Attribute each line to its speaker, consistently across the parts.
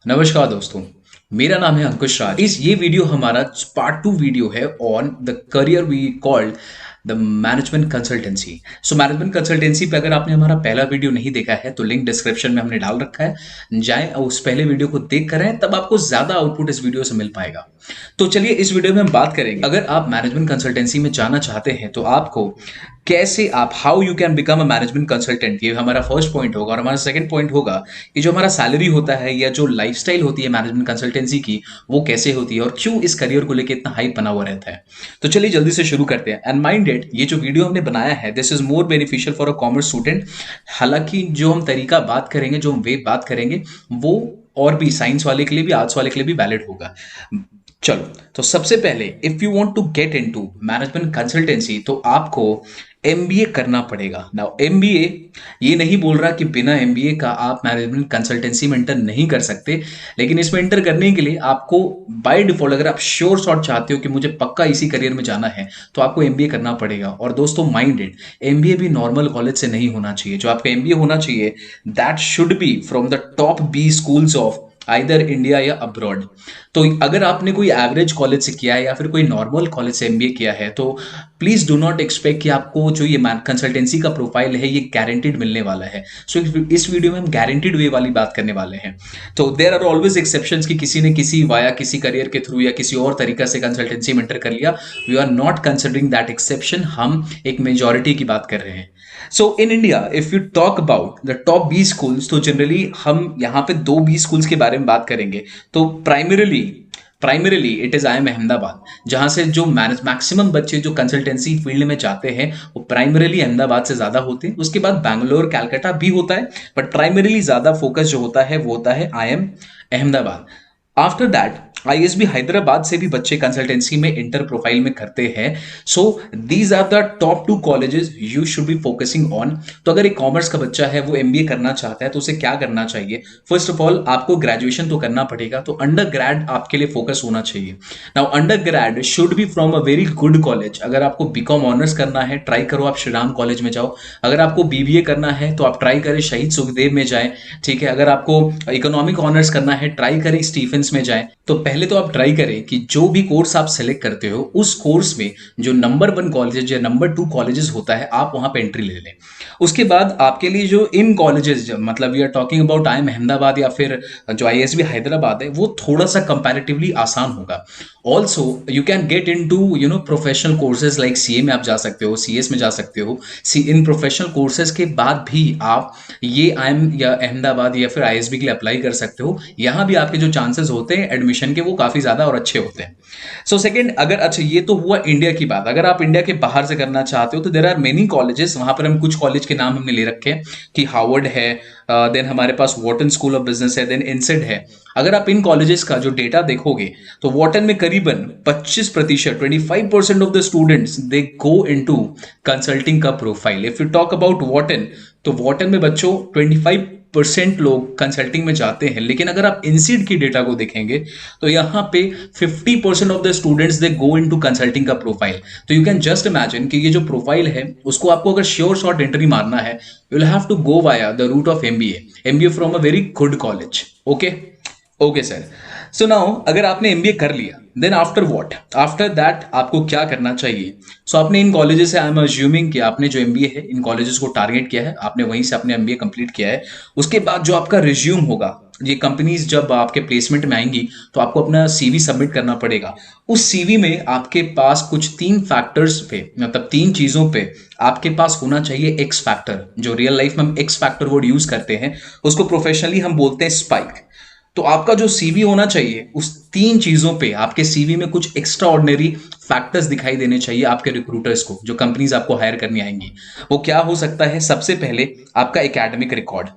Speaker 1: नमस्कार दोस्तों। मेरा नाम है अंकुश राज। इस ये वीडियो हमारा पार्ट 2 वीडियो है on the career we called the management consultancy. So management consultancy पे अगर आपने हमारा पहला वीडियो नहीं देखा है तो लिंक डिस्क्रिप्शन में हमने डाल रखा है, जाएं और उस पहले वीडियो को देख कर आएं, तब आपको ज्यादा आउटपुट इस वीडियो से मिल पाएगा। तो चलिए इस वीडियो में हम बात करेंगे, अगर आप मैनेजमेंट कंसल्टेंसी में जाना चाहते हैं तो आपको कैसे आप how you can become a management consultant, ये हमारा फर्स्ट पॉइंट होगा। और हमारा सेकंड पॉइंट होगा कि जो हमारा सैलरी होता है या जो लाइफस्टाइल होती है मैनेजमेंट कंसल्टेंसी की, वो कैसे होती है और क्यों इस करियर को लेकर इतना हाइप बना हुआ रहता है। तो चलिए जल्दी से शुरू करते हैं। एंड माइंडेड, ये जो वीडियो हमने बनाया है this is more beneficial for a commerce student. हालांकि जो हम तरीका बात करेंगे, जो हम वे बात करेंगे, वो और भी साइंस वाले के लिए भी, आर्ट्स वाले के लिए भी वैलिड होगा। चलो, तो सबसे पहले if you want to get into management consultancy तो आपको एमबीए करना पड़ेगा। नाउ एमबीए ये नहीं बोल रहा कि बिना एमबीए का आप मैनेजमेंट कंसल्टेंसी में इंटर नहीं कर सकते, लेकिन इसमें इंटर करने के लिए आपको बाय डिफॉल्ट, अगर आप श्योर शॉट चाहते हो कि मुझे पक्का इसी करियर में जाना है, तो आपको एमबीए करना पड़ेगा। और दोस्तों माइंडेड, एमबीए भी नॉर्मल कॉलेज से नहीं होना चाहिए। जो आपका एमबीए होना चाहिए that should be from the top B schools of either India या अब्रॉड। तो अगर आपने कोई एवरेज कॉलेज से किया है या फिर कोई नॉर्मल कॉलेज से एमबीए किया है तो प्लीज डू नॉट एक्सपेक्ट कि आपको जो ये कंसल्टेंसी का प्रोफाइल है ये गारंटीड मिलने वाला है। सो इस वीडियो में हम गारंटीड वे वाली बात करने वाले हैं। तो देयर आर ऑलवेज एक्सेप्शंस कि किसी ने किसी वाया किसी करियर के थ्रू या किसी और तरीका से कंसल्टेंसी में एंटर कर लिया। We are not considering that exception, हम एक मेजोरिटी की बात कर रहे हैं। So in India if you talk about the top B schools, तो जनरली हम यहाँ पे दो बी स्कूल्स के बारे में बात करेंगे। तो primarily it is IIM Ahmedabad, जहां से जो मैक्सिमम बच्चे जो कंसल्टेंसी फील्ड में जाते हैं वो प्राइमरीली अहमदाबाद से ज्यादा होते हैं। उसके बाद बैंगलोर कैलकाटा भी होता है, बट प्राइमरीली ज्यादा फोकस जो होता है वो होता है IIM Ahmedabad. After that ISB Hyderabad से भी बच्चे कंसल्टेंसी में इंटर प्रोफाइल में करते हैं। So these are the top 2 colleges you should be focusing on. तो अगर एक कॉमर्स का बच्चा है वो एमबीए करना चाहता है तो उसे क्या करना चाहिए? फर्स्ट ऑफ ऑल आपको ग्रेजुएशन तो करना पड़ेगा, तो अंडर ग्रेड आपके लिए फोकस होना चाहिए। Now under grade should be from a very good college. अगर आपको बीकॉम ऑनर्स करना है, ट्राई करो आप श्रीराम कॉलेज में जाओ। अगर आपको बीबीए करना है तो आप ट्राई करें शहीद सुखदेव में जाए, ठीक है। अगर आपको इकोनॉमिक ऑनर्स करना है, ट्राई करें स्टीफेंस में जाए। तो पहले तो आप ट्राई करें कि जो भी कोर्स आप सेलेक्ट करते हो उस कोर्स में जो नंबर 1 कॉलेजेस या नंबर 2 कॉलेजेस होता है आप वहां पे एंट्री ले लें। उसके बाद आपके लिए जो इन कॉलेजेस, मतलब we are talking about IIM Ahmedabad या फिर जो आईएसबी हैदराबाद है, वो थोड़ा सा कंपैरेटिवली आसान होगा। Also you can get in to professional courses like CA में आप जा सकते हो, सीएस में जा सकते हो। इन प्रोफेशनल कोर्सेज के बाद भी आप ये IIM या अहमदाबाद या फिर आईएसबी के लिए अप्लाई कर सकते हो। यहाँ भी आपके जो चांसेस होते हैं एडमिशन के वो काफी ज्यादा और अच्छे होते हैं। सो सेकंड, अगर अच्छा ये तो हुआ इंडिया की बात। अगर आप इंडिया के बाहर से करना चाहते हो तो देयर आर मेनी कॉलेजेस। वहां पर हम कुछ कॉलेज के नाम हमने ले रखे हैं कि हार्वर्ड है, देन हमारे पास वॉटन स्कूल ऑफ बिजनेस है, देन इनसेड है। अगर आप इन कॉलेजेस का जो डेटा देखोगे तो वॉटन में करीबन 25%, 25% of the students they go into consulting का profile. If you talk about Wharton, तो वॉटन में बच्चों 25% लोग कंसल्टिंग में जाते हैं। लेकिन अगर आप इनसीड की डेटा को देखेंगे तो यहां पे 50% of the students they go into consulting का प्रोफाइल। तो यू कैन जस्ट इमेजिन कि ये जो प्रोफाइल है उसको आपको अगर श्योर शॉट एंट्री मारना है, you will have to go via the route of MBA from a very good college. Okay okay sir. So now अगर आपने एमबीए कर लिया, then after what, after that आपको क्या करना चाहिए? सो आपने इन कॉलेजेस से, आई एम अज्यूमिंग कि आपने जो एमबीए है इन कॉलेजेस को टारगेट किया है, आपने वहीं से अपने एमबीए कंप्लीट किया है। उसके बाद जो आपका रिज्यूम होगा, ये कंपनीज जब आपके प्लेसमेंट में आएंगी तो आपको अपना सीवी सबमिट करना पड़ेगा। उस सीवी में आपके पास कुछ 3 फैक्टर्स पे, मतलब 3 चीजों पे आपके पास होना चाहिए एक्स फैक्टर। जो रियल लाइफ में हम एक्स फैक्टर वर्ड यूज करते हैं उसको प्रोफेशनली हम बोलते हैं स्पाइक। तो आपका जो सीवी होना चाहिए उस 3 चीजों पे आपके सीवी में कुछ एक्स्ट्रा ऑर्डिनरी फैक्टर्स दिखाई देने चाहिए आपके रिक्रूटर्स को, जो कंपनीज आपको हायर करनी आएंगी। वो क्या हो सकता है? सबसे पहले आपका academic record.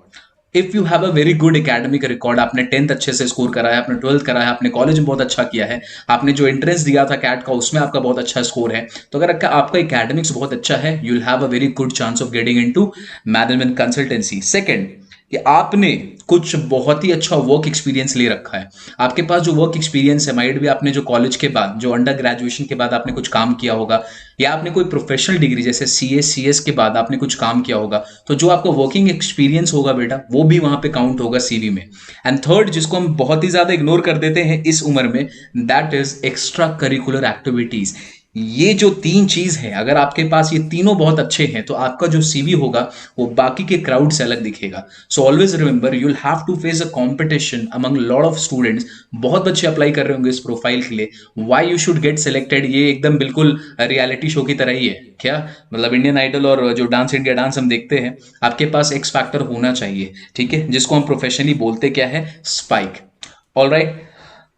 Speaker 1: If you have a very good academic record, आपने 10th अच्छे से स्कोर करा है, आपने 12th करा है, आपने कॉलेज में बहुत अच्छा किया है, आपने जो एंट्रेंस दिया था कैट का उसमें आपका बहुत अच्छा स्कोर है, तो अगर आपका एकेडमिक्स बहुत अच्छा है, you will have a very good chance of getting into management consultancy. Second, कि आपने कुछ बहुत ही अच्छा वर्क एक्सपीरियंस ले रखा है। आपके पास जो वर्क एक्सपीरियंस है, माइट भी आपने जो कॉलेज के बाद, जो अंडर ग्रेजुएशन के बाद आपने कुछ काम किया होगा, या आपने कोई प्रोफेशनल डिग्री जैसे CS के बाद आपने कुछ काम किया होगा, तो जो आपका वर्किंग एक्सपीरियंस होगा बेटा, वो भी वहां पे काउंट होगा सीवी में। एंड थर्ड, जिसको हम बहुत ही ज्यादा इग्नोर कर देते हैं इस उम्र में, that is extra curricular activities. ये जो तीन चीज है, अगर आपके पास ये तीनों बहुत अच्छे हैं, तो आपका जो सीवी होगा वो बाकी के क्राउड से अलग दिखेगा। So always remember, you will have to face a competition among lot of students. बहुत बच्चे अप्लाई कर रहे होंगे इस प्रोफाइल के लिए। Why you should get selected, ये एकदम बिल्कुल रियलिटी शो की तरह ही है क्या, मतलब इंडियन आइडल और जो डांस इंडिया डांस हम देखते हैं, आपके पास एक्स फैक्टर होना चाहिए, ठीक है, जिसको हम प्रोफेशनली बोलते क्या है, स्पाइक। ऑल राइट,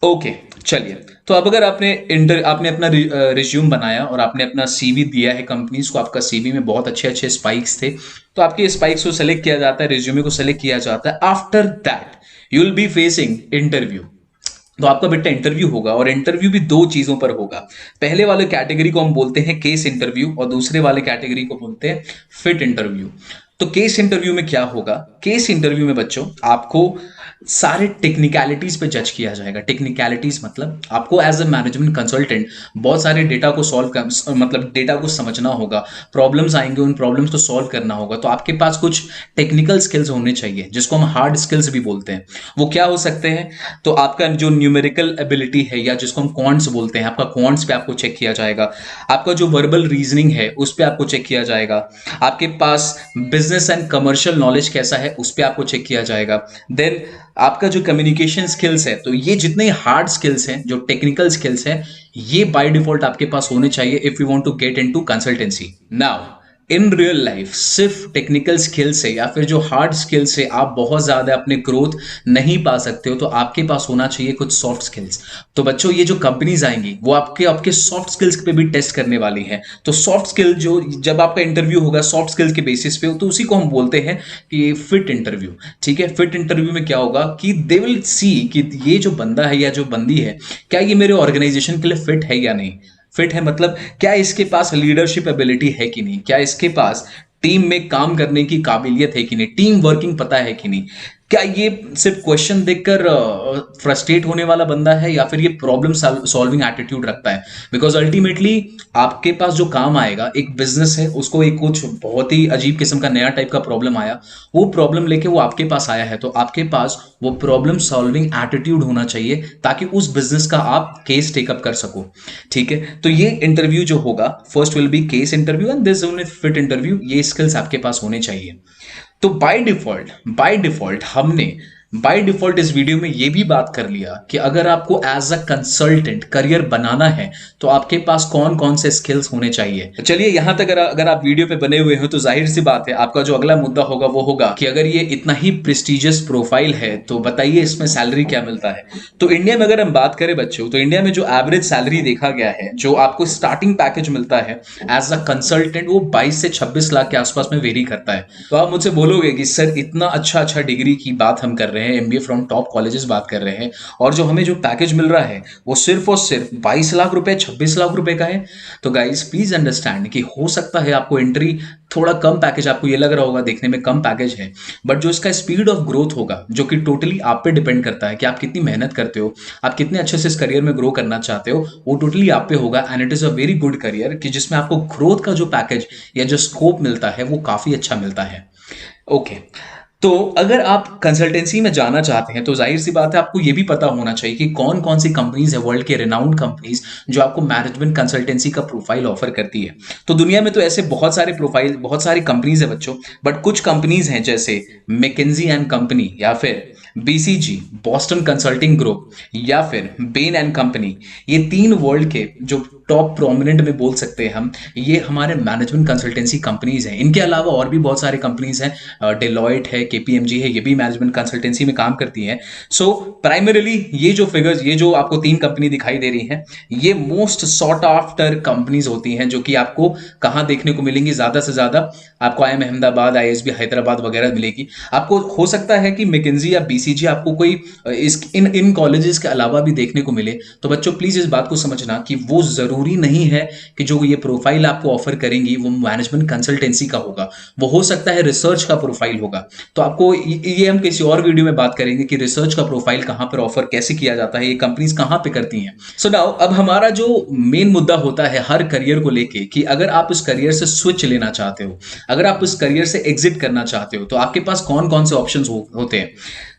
Speaker 1: ओके, चलिए। तो अब अगर आपने अपना रिज्यूम बनाया और आपने अपना सीवी दिया है कंपनीज को, आपका सीवी में बहुत अच्छे अच्छे स्पाइक्स थे, तो आपके स्पाइक्स को सेलेक्ट किया जाता है, रिज्यूमे को सेलेक्ट किया जाता है। After that you will be facing interview. तो आपका बेटा इंटरव्यू होगा, और इंटरव्यू भी दो चीजों पर होगा। पहले वाले कैटेगरी को हम बोलते हैं केस इंटरव्यू, और दूसरे वाले कैटेगरी को बोलते हैं फिट इंटरव्यू। तो केस इंटरव्यू में क्या होगा, केस इंटरव्यू में बच्चों आपको सारे टेक्निकलिटीज पे जज किया जाएगा। टेक्निकलिटीज मतलब आपको एज अ मैनेजमेंट कंसल्टेंट बहुत सारे डेटा को सॉल्व कर, मतलब डेटा को समझना होगा, प्रॉब्लम्स आएंगे, उन प्रॉब्लम्स को सॉल्व करना होगा। तो आपके पास कुछ टेक्निकल स्किल्स होने चाहिए, जिसको हम हार्ड स्किल्स भी बोलते हैं। वो क्या हो सकते हैं, तो आपका जो न्यूमेरिकल एबिलिटी है, या जिसको हम क्वांट्स बोलते हैं, आपका क्वांट्स पे आपको चेक किया जाएगा। आपका जो वर्बल रीजनिंग है उस पे आपको चेक किया जाएगा। आपके पास बिजनेस एंड कमर्शियल नॉलेज कैसा है उस पे आपको चेक किया जाएगा। देन आपका जो कम्युनिकेशन स्किल्स है, तो ये जितने हार्ड स्किल्स हैं, जो टेक्निकल स्किल्स हैं, ये बाय डिफॉल्ट आपके पास होने चाहिए if you want to get into consultancy. Now in real life सिर्फ टेक्निकल स्किल से या फिर जो हार्ड स्किल से आप बहुत ज्यादा अपने ग्रोथ नहीं पा सकते हो, तो आपके पास होना चाहिए कुछ सॉफ्ट स्किल्स। तो बच्चों, ये जो कंपनीज आएंगी वो आपके आपके सॉफ्ट स्किल्स पे भी टेस्ट करने वाली हैं। तो सॉफ्ट स्किल जो, जब आपका इंटरव्यू होगा सॉफ्ट स्किल्स के बेसिस पे, तो उसी को हम बोलते हैं कि फिट इंटरव्यू। ठीक है, फिट इंटरव्यू में क्या होगा कि दे विल सी कि ये जो बंदा है या जो बंदी है, क्या ये मेरे ऑर्गेनाइजेशन के लिए फिट है या नहीं। फिट है मतलब क्या इसके पास लीडरशिप एबिलिटी है कि नहीं, क्या इसके पास टीम में काम करने की काबिलियत है कि नहीं, टीम वर्किंग पता है कि नहीं, क्या ये सिर्फ क्वेश्चन देखकर फ्रस्ट्रेट होने वाला बंदा है, या फिर ये प्रॉब्लम सॉल्विंग एटीट्यूड रखता है। बिकॉज अल्टीमेटली आपके पास जो काम आएगा, एक बिजनेस है, उसको एक कुछ बहुत ही अजीब किस्म का नया टाइप का प्रॉब्लम आया, वो प्रॉब्लम लेके वो आपके पास आया है, तो आपके पास वो प्रॉब्लम सॉल्विंग एटीट्यूड होना चाहिए, ताकि उस बिजनेस का आप केस टेकअप कर सको। ठीक है, तो ये इंटरव्यू जो होगा, first will be case interview and this will fit interview. ये स्किल्स आपके पास होने चाहिए। तो बाय डिफॉल्ट हमने बाय डिफॉल्ट इस वीडियो में ये भी बात कर लिया कि अगर आपको एज अ कंसल्टेंट करियर बनाना है, तो आपके पास कौन कौन से स्किल्स होने चाहिए। चलिए, यहां तक अगर आप वीडियो पे बने हुए हो, तो जाहिर सी बात है आपका जो अगला मुद्दा होगा वो होगा कि अगर ये इतना ही प्रेस्टिजियस प्रोफाइल है, तो बताइए इसमें सैलरी क्या मिलता है। तो इंडिया में अगर हम बात करें बच्चों, तो इंडिया में जो एवरेज सैलरी देखा गया है, जो आपको स्टार्टिंग पैकेज मिलता है एज अ कंसल्टेंट, वो 22 से 26 लाख के आसपास में वेरी करता है। तो आप मुझसे बोलोगे कि सर इतना अच्छा अच्छा डिग्री की बात हम कर रहे हैं, एमबीए फ्रॉम टॉप कॉलेजेस बात कर रहे हैं, और जो हमें जो पैकेज मिल रहा है वो सिर्फ और सिर्फ 22 लाख रुपए 26 लाख रुपए का है। तो गाइस प्लीज अंडरस्टैंड कि हो सकता है आपको एंट्री थोड़ा कम पैकेज, आपको ये लग रहा होगा देखने में कम पैकेज है, बट जो इसका स्पीड ऑफ ग्रोथ होगा, जो कि टोटली आप पे डिपेंड करता है कि आप कितनी मेहनत करते हो, आप कितने अच्छे से इस करियर में ग्रो करना चाहते हो, वो टोटली आप पे होगा। And it is a very good career कि जिसमें आपको ग्रोथ का जो पैकेज या जो स्कोप मिलता है वो काफी अच्छा मिलता है। ओके, तो अगर आप कंसल्टेंसी में जाना चाहते हैं, तो जाहिर सी बात है आपको ये भी पता होना चाहिए कि कौन कौन सी कंपनीज है, वर्ल्ड के रिनाउंड कंपनीज, जो आपको मैनेजमेंट कंसल्टेंसी का प्रोफाइल ऑफर करती है। तो दुनिया में तो ऐसे बहुत सारे प्रोफाइल, बहुत सारी कंपनीज है बच्चों, बट कुछ कंपनीज हैं जैसे मैकेंजी एंड कंपनी, या फिर BCG, बॉस्टन कंसल्टिंग ग्रुप, या फिर बेन एंड कंपनी। ये तीन वर्ल्ड के जो टॉप प्रोमिनेंट में बोल सकते हैं हम, ये हमारे मैनेजमेंट कंसल्टेंसी कंपनीज हैं। इनके अलावा और भी बहुत सारे कंपनीज हैं, डेलॉयट है, KPMG है, ये भी मैनेजमेंट कंसल्टेंसी में काम करती हैं। सो प्राइमरीली ये जो फिगर्स, ये जो आपको तीन कंपनी दिखाई दे रही हैं, ये मोस्ट सॉट आफ्टर कंपनीज होती हैं, जो कि आपको कहाँ देखने को मिलेंगी, ज्यादा से ज्यादा आपको IIM अहमदाबाद, ISB हैदराबाद वगैरह मिलेगी। आपको हो सकता है कि मैकेंजी या BCG आपको कोई इन कॉलेजेस के अलावा भी देखने को मिले। तो बच्चों प्लीज इस बात को समझना कि वो जरूर जरूरी नहीं है कि जो ये प्रोफाइल आपको ऑफर करेंगी वो मैनेजमेंट कंसल्टेंसी का होगा, वो हो सकता है रिसर्च का प्रोफाइल होगा। तो आपको ये हम किसी और वीडियो में बात करेंगे कि रिसर्च का प्रोफाइल कहां पर ऑफर कैसे किया जाता है, ये कंपनीज कहां पे करती हैं। सो नाउ अब हमारा जो मेन मुद्दा होता है हर करियर को लेके कि अगर आप उस करियर से स्विच लेना चाहते हो, अगर आप उस करियर से एग्जिट करना चाहते हो, तो आपके पास कौन कौन से ऑप्शंस होते हैं।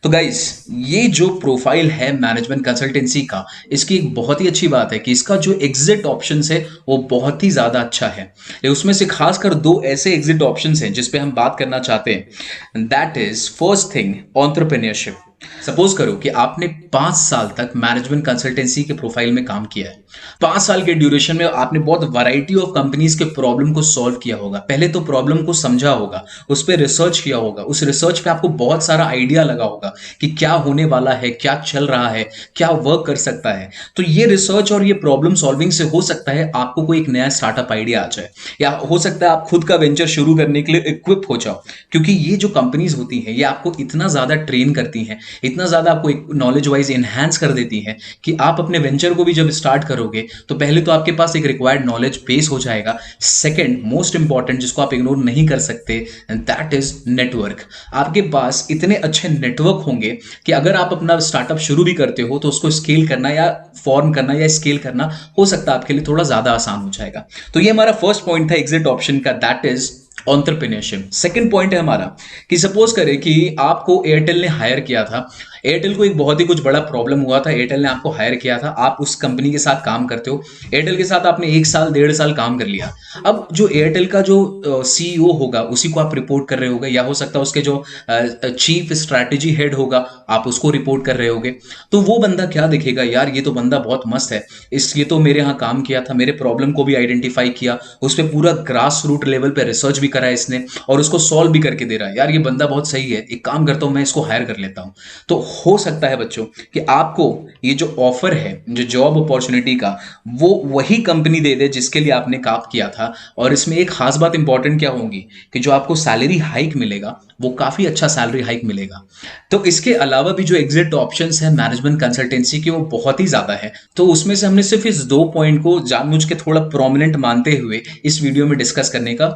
Speaker 1: तो गाइस, ये जो प्रोफाइल है मैनेजमेंट कंसल्टेंसी का, इसकी एक बहुत ही अच्छी बात है कि इसका जो एग्जिट ऑप्शंस है वो बहुत ही ज्यादा अच्छा है। लेकिन उसमें से खासकर दो ऐसे एग्जिट ऑप्शंस हैं जिस पे हम बात करना चाहते हैं। That is first thing, entrepreneurship. Suppose करो कि आपने 5 साल तक मैनेजमेंट कंसल्टेंसी के प्रोफाइल में काम किया है। 5 साल के ड्यूरेशन में आपने बहुत वैरायटी ऑफ कंपनीज के प्रॉब्लम को सॉल्व किया होगा। पहले तो प्रॉब्लम को समझा होगा, उस पर रिसर्च किया होगा, उस रिसर्च पे आपको बहुत सारा आइडिया लगा होगा कि क्या होने वाला है, क्या चल रहा है, क्या वर्क कर सकता है। तो ये रिसर्च और ये प्रॉब्लम सॉल्विंग से हो सकता है आपको कोई एक नया स्टार्टअप आइडिया आ जाए, या हो सकता है आप खुद का वेंचर शुरू करने के लिए इक्विप हो जाओ। क्योंकि ये जो कंपनीज होती हैं ये आपको इतना ज्यादा ट्रेन करती हैं, इतना ज्यादा आपको एक नॉलेज वाइज एनहांस कर देती है कि आप अपने वेंचर को भी जब स्टार्ट करोगे तो पहले तो आपके पास एक रिक्वायर्ड नॉलेज बेस हो जाएगा। सेकंड मोस्ट इंपॉर्टेंट जिसको आप इग्नोर नहीं कर सकते, दैट इज नेटवर्क। आपके पास इतने अच्छे नेटवर्क होंगे कि अगर आप अपना स्टार्टअप शुरू भी करते हो तो उसको स्केल करना या फॉर्म करना या स्केल करना हो सकता है आपके लिए थोड़ा ज्यादा आसान हो जाएगा। तो ये हमारा फर्स्ट पॉइंट था एग्जिट ऑप्शन का, that is entrepreneurship. Second point है हमारा कि सपोज करें कि आपको एयरटेल ने हायर किया था, एयरटेल को एक बहुत ही कुछ बड़ा प्रॉब्लम हुआ था, एयरटेल ने आपको हायर किया था, आप उस कंपनी के साथ काम करते हो, एयरटेल के साथ आपने 1 साल 1.5 साल काम कर लिया। अब जो एयरटेल का जो सीईओ होगा उसी को आप रिपोर्ट कर रहे होगे, या हो सकता है उसके जो चीफ स्ट्रैटेजी हेड होगा आप उसको रिपोर्ट कर रहे होगे। तो वो बंदा क्या देखेगा, यार ये तो बंदा बहुत मस्त है, ये तो मेरे यहाँ काम किया था, मेरे प्रॉब्लम को भी आइडेंटिफाई किया, उस पर पूरा ग्रास रूट लेवल पे रिसर्च भी करा है इसने और उसको सॉल्व भी करके दे रहा है, यार ये बंदा बहुत सही है, एक काम करता हूं मैं इसको हायर कर लेता हूं। तो हो सकता है बच्चों कि आपको ये जो ऑफर है, जो जॉब अपॉर्चुनिटी का, वो वही कंपनी दे दे जिसके लिए आपने काम किया था। और इसमें एक खास बात इंपॉर्टेंट क्या होगी कि जो आपको सैलरी हाइक मिलेगा वो काफी अच्छा सैलरी हाइक मिलेगा। तो इसके अलावा भी जो एग्जिट ऑप्शंस है मैनेजमेंट कंसल्टेंसी के वो बहुत ही ज्यादा है। तो उसमें से हमने सिर्फ इस 2 पॉइंट को जानबूझ के थोड़ा प्रोमिनेंट मानते हुए इस वीडियो में डिस्कस करने का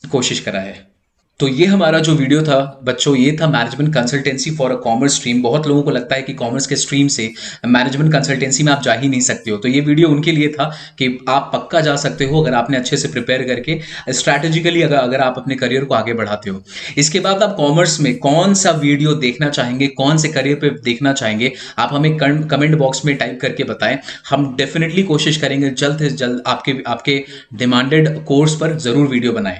Speaker 1: कोशिश करा है। तो ये हमारा जो वीडियो था बच्चों, ये था management consultancy for a commerce stream. बहुत लोगों को लगता है कि कॉमर्स के स्ट्रीम से मैनेजमेंट कंसल्टेंसी में आप जा ही नहीं सकते हो, तो ये वीडियो उनके लिए था कि आप पक्का जा सकते हो अगर आपने अच्छे से प्रिपेयर करके स्ट्रैटेजिकली अगर आप अपने करियर को आगे बढ़ाते हो। इसके बाद आप कॉमर्स में कौन सा वीडियो देखना चाहेंगे, कौन से करियर पे देखना चाहेंगे, आप हमें कमेंट बॉक्स में टाइप करके बताएं। हम डेफिनेटली कोशिश करेंगे जल्द से जल्द आपके डिमांडेड कोर्स पर जरूर वीडियो बनाएं।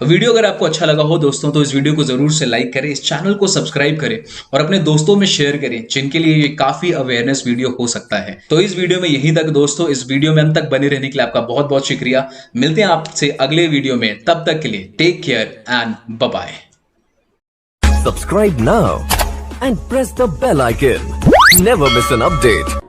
Speaker 1: वीडियो अगर आपको अच्छा लगा हो दोस्तों तो इस वीडियो को जरूर से लाइक करें, इस चैनल को सब्सक्राइब करें और अपने दोस्तों में शेयर करें जिनके लिए ये काफी अवेयरनेस वीडियो हो सकता है। तो इस वीडियो में यहीं तक दोस्तों, इस वीडियो में अंत तक बने रहने के लिए आपका बहुत बहुत शुक्रिया। मिलते हैं आपसे अगले वीडियो में, तब तक के लिए take care and bye bye.
Speaker 2: Subscribe now and press the bell icon. Never miss an update.